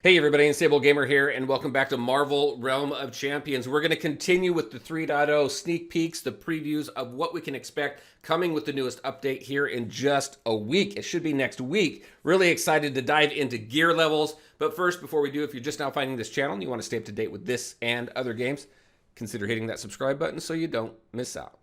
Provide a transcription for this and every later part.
Hey everybody, Unstable Gamer here, and welcome back to Marvel Realm of Champions. We're going to continue with the 3.0 sneak peeks, the previews of what we can expect coming with the newest update here in just a week. It should be next week. Really excited to dive into gear levels. But first, before we do, if you're just now finding this channel and you want to stay up to date with this and other games, consider hitting that subscribe button so you don't miss out.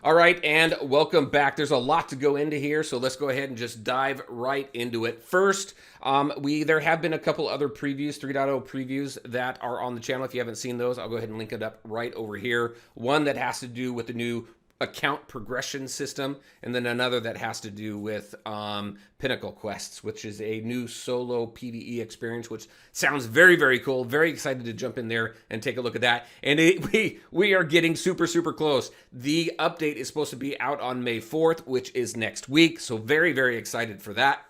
All right, and welcome back. There's a lot to go into here, so let's go ahead and just dive right into it. First, there have been a couple other previews, 3.0 previews that are on the channel. If you haven't seen those, I'll go ahead and link it up right over here. One that has to do with the new account progression system, and then another that has to do with Pinnacle Quests, which is a new solo PvE experience, which sounds very, very cool. Very excited to jump in there and take a look at that. And we are getting super, super close. The update is supposed to be out on May 4th, which is next week. So very, very excited for that.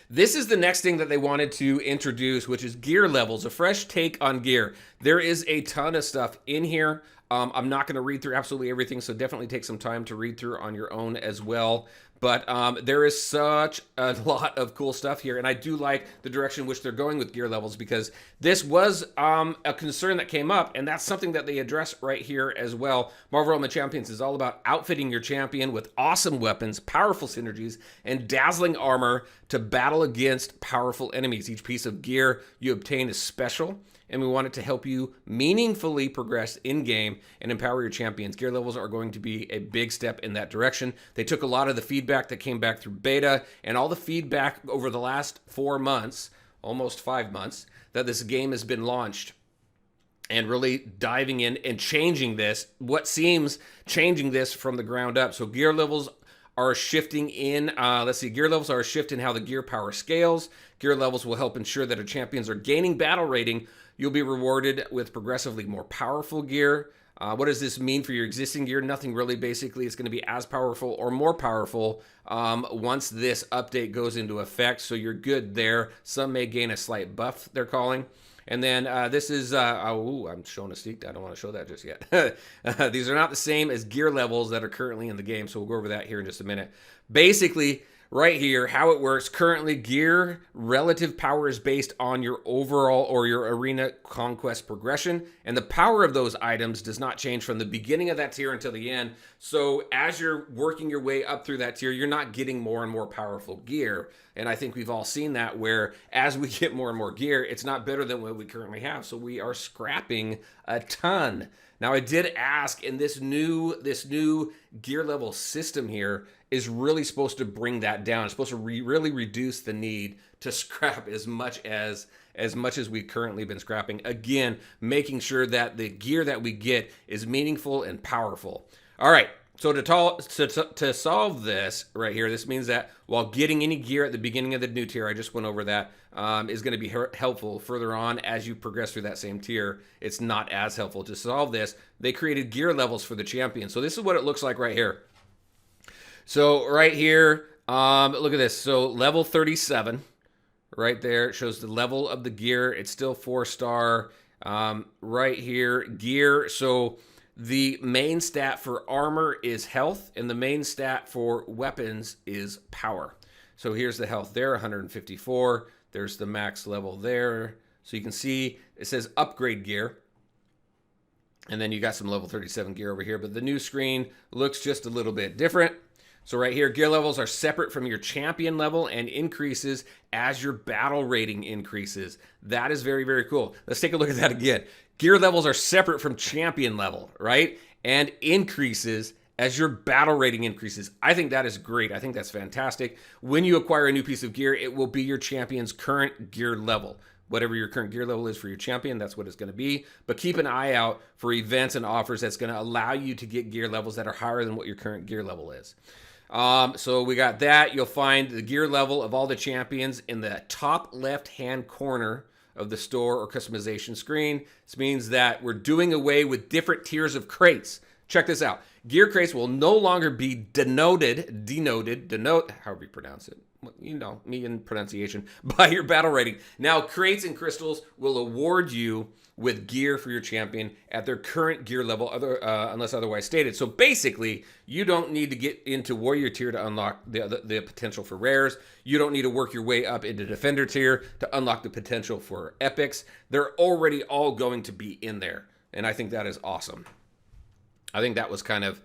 This is the next thing that they wanted to introduce, which is gear levels, a fresh take on gear. There is a ton of stuff in here. I'm not going to read through absolutely everything, so definitely take some time to read through on your own as well. But there is such a lot of cool stuff here, and I do like the direction in which they're going with gear levels, because this was a concern that came up, and that's something that they address right here as well. Marvel Realm of Champions is all about outfitting your champion with awesome weapons, powerful synergies, and dazzling armor to battle against powerful enemies. Each piece of gear you obtain is special, and we want it to help you meaningfully progress in-game and empower your champions. Gear levels are going to be a big step in that direction. They took a lot of the feedback that came back through beta and all the feedback over the last 4 months, almost 5 months, that this game has been launched, and really diving in and changing this, what seems changing this from the ground up. So gear levels are shifting in, gear levels are a shift in how the gear power scales. Gear levels will help ensure that our champions are gaining battle rating. You'll be rewarded with progressively more powerful gear. What does this mean for your existing gear? Nothing really. Basically, it's going to be as powerful or more powerful once this update goes into effect, so you're good there. Some may gain a slight buff, they're calling. And then this is, I'm showing a sneak. I don't want to show that just yet. These are not the same as gear levels that are currently in the game, so we'll go over that here in just a minute. Basically, right here, how it works. Currently, gear relative power is based on your overall or your arena conquest progression, and the power of those items does not change from the beginning of that tier until the end. So as you're working your way up through that tier, you're not getting more and more powerful gear. And I think we've all seen that, where as we get more and more gear, it's not better than what we currently have. So we are scrapping a ton. Now, I did ask, and this new gear level system here is really supposed to bring that down. It's supposed to really reduce the need to scrap as much as we've currently been scrapping. Again, making sure that the gear that we get is meaningful and powerful. All right. So to solve this right here, this means that while getting any gear at the beginning of the new tier, I just went over that, is going to be helpful further on as you progress through that same tier. It's not as helpful. To solve this, they created gear levels for the champion. So this is what it looks like right here. So right here, look at this. So level 37, right there, it shows the level of the gear. It's still 4-star. Right here, gear. So the main stat for armor is health, and the main stat for weapons is power. So here's the health there, 154. There's the max level there. So you can see it says upgrade gear. And then you got some level 37 gear over here, but the new screen looks just a little bit different. So right here, gear levels are separate from your champion level and increases as your battle rating increases. That is very, very cool. Let's take a look at that again. Gear levels are separate from champion level, right? And increases as your battle rating increases. I think that is great. I think that's fantastic. When you acquire a new piece of gear, it will be your champion's current gear level. Whatever your current gear level is for your champion, that's what it's going to be. But keep an eye out for events and offers that's going to allow you to get gear levels that are higher than what your current gear level is. So we got that. You'll find the gear level of all the champions in the top left-hand corner of the store or customization screen. This means that we're doing away with different tiers of crates. Check this out. Gear crates will no longer be denote, however you pronounce it. You know, me and pronunciation, by your battle rating. Now, crates and crystals will award you with gear for your champion at their current gear level, unless otherwise stated. So basically, you don't need to get into warrior tier to unlock the potential for rares. You don't need to work your way up into defender tier to unlock the potential for epics. They're already all going to be in there. And I think that is awesome. I think that was kind of,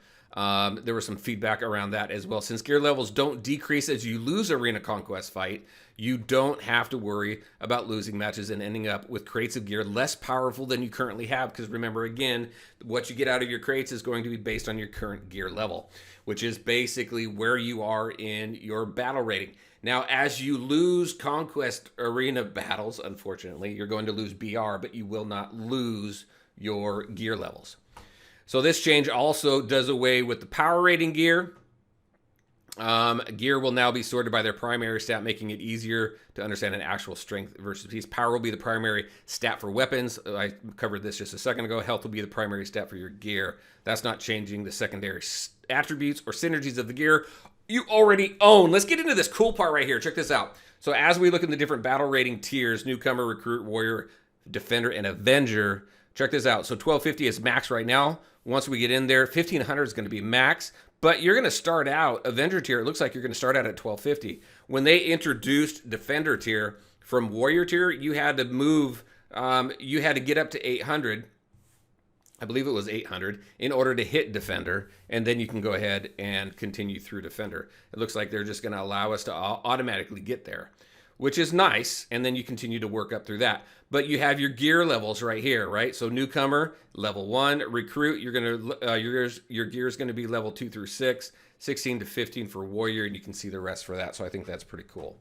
there was some feedback around that as well. Since gear levels don't decrease as you lose Arena Conquest fight, you don't have to worry about losing matches and ending up with crates of gear less powerful than you currently have. Because remember, again, what you get out of your crates is going to be based on your current gear level, which is basically where you are in your battle rating. Now, as you lose Conquest Arena battles, unfortunately, you're going to lose BR, but you will not lose your gear levels. So this change also does away with the power rating gear. Gear will now be sorted by their primary stat, making it easier to understand an actual strength versus piece. Power will be the primary stat for weapons. I covered this just a second ago. Health will be the primary stat for your gear. That's not changing the secondary attributes or synergies of the gear you already own. Let's get into this cool part right here. Check this out. So as we look at the different battle rating tiers, newcomer, recruit, warrior, defender, and avenger, check this out. So 1250 is max right now. Once we get in there, 1500 is going to be max, but you're going to start out Avenger tier. It looks like you're going to start out at 1250. When they introduced Defender tier from Warrior tier, you had to move, you had to get up to 800. I believe it was 800 in order to hit Defender, and then you can go ahead and continue through Defender. It looks like they're just going to allow us to automatically get there, which is nice, and then you continue to work up through that. But you have your gear levels right here, right? So newcomer, level 1. Recruit, you're gonna your gear is going to be level 2 through 6, 16 to 15 for warrior, and you can see the rest for that. So I think that's pretty cool.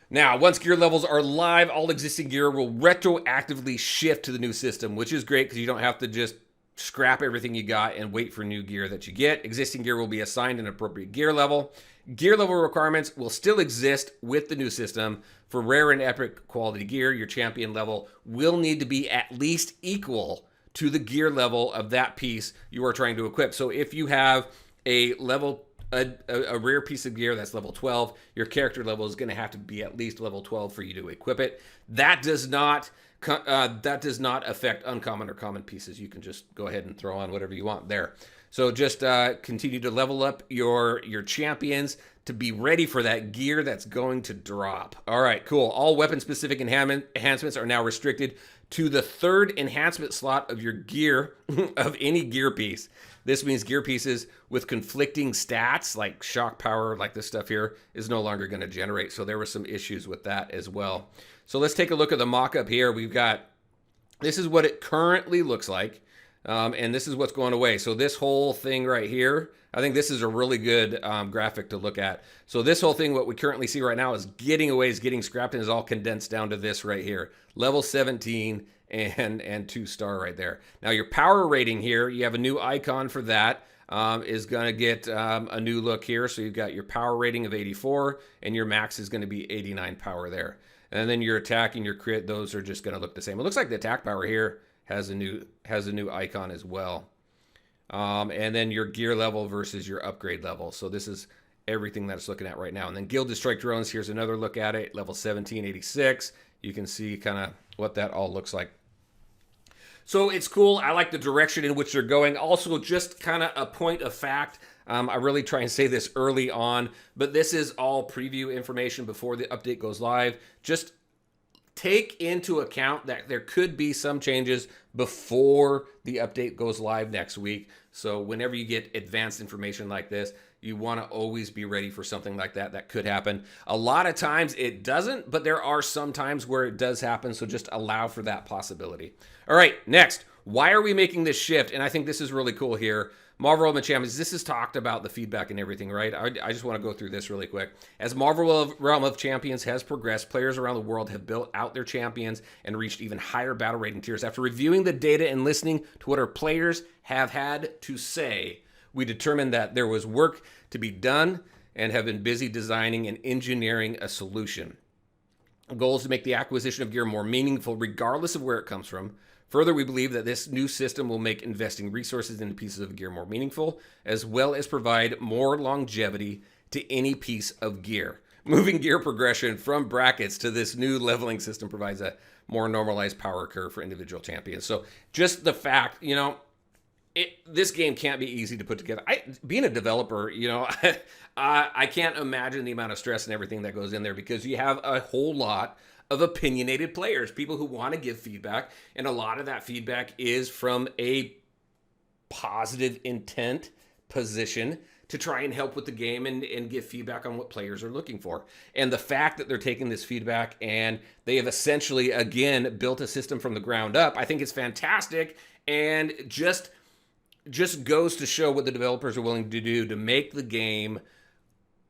Now, once gear levels are live, all existing gear will retroactively shift to the new system, which is great because you don't have to just scrap everything you got and wait for new gear that you get. Existing gear will be assigned an appropriate gear level. Gear level requirements will still exist with the new system. For rare and epic quality gear, your champion level will need to be at least equal to the gear level of that piece you are trying to equip. So if you have a rare piece of gear that's level 12, your character level is going to have to be at least level 12 for you to equip it. That does not affect uncommon or common pieces. You can just go ahead and throw on whatever you want there. So just continue to level up your champions to be ready for that gear that's going to drop. All right, cool. All weapon-specific enhancements are now restricted to the third enhancement slot of your gear, of any gear piece. This means gear pieces with conflicting stats, like shock power, like this stuff here, is no longer going to generate. So there were some issues with that as well. So let's take a look at the mock-up here. We've got, this is what it currently looks like. And this is what's going away. So this whole thing right here, I think this is a really good graphic to look at. So this whole thing, what we currently see right now is getting away, is getting scrapped, and is all condensed down to this right here. Level 17 and 2-star right there. Now your power rating here, you have a new icon for that. Is going to get a new look here. So you've got your power rating of 84, and your max is going to be 89 power there. And then your attack and your crit, those are just going to look the same. It looks like the attack power here has a new icon as well. And then your gear level versus your upgrade level. So this is everything that it's looking at right now. And then Gilded Strike Drones, here's another look at it. Level 1786. You can see kind of what that all looks like. So it's cool. I like the direction in which they're going. Also, just kind of a point of fact. I really try and say this early on, but this is all preview information before the update goes live. Just take into account that there could be some changes before the update goes live next week. So whenever you get advanced information like this, you want to always be ready for something like that. That could happen. A lot of times it doesn't, but there are some times where it does happen. So just allow for that possibility. All right, next, why are we making this shift? And I think this is really cool here. Marvel Realm of Champions, this is talked about the feedback and everything, right? I just want to go through this really quick. As Marvel Realm of Champions has progressed, players around the world have built out their champions and reached even higher battle rating tiers. After reviewing the data and listening to what our players have had to say, we determined that there was work to be done and have been busy designing and engineering a solution. Our goal is to make the acquisition of gear more meaningful regardless of where it comes from. Further, we believe that this new system will make investing resources into pieces of gear more meaningful, as well as provide more longevity to any piece of gear. Moving gear progression from brackets to this new leveling system provides a more normalized power curve for individual champions. So just the fact, this game can't be easy to put together. Being a developer, I can't imagine the amount of stress and everything that goes in there, because you have a whole lot of opinionated players, people who want to give feedback, and a lot of that feedback is from a positive intent position to try and help with the game and give feedback on what players are looking for. And the fact that they're taking this feedback and they have essentially, again, built a system from the ground up, I think it's fantastic, and just goes to show what the developers are willing to do to make the game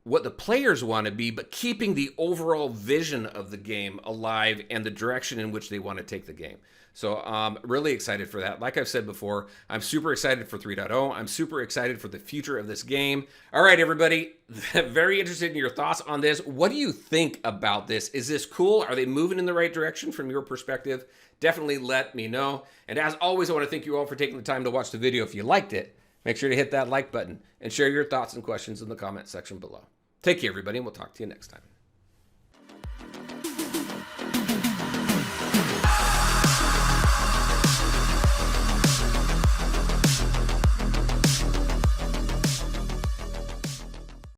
what the players want to be, but keeping the overall vision of the game alive and the direction in which they want to take the game. So really excited for that. Like I've said before, I'm super excited for 3.0. I'm super excited for the future of this game. All right, everybody, very interested in your thoughts on this. What do you think about this? Is this cool? Are they moving in the right direction from your perspective? Definitely let me know. And as always, I want to thank you all for taking the time to watch the video. If you liked it, make sure to hit that like button and share your thoughts and questions in the comment section below. Take care, everybody, and we'll talk to you next time.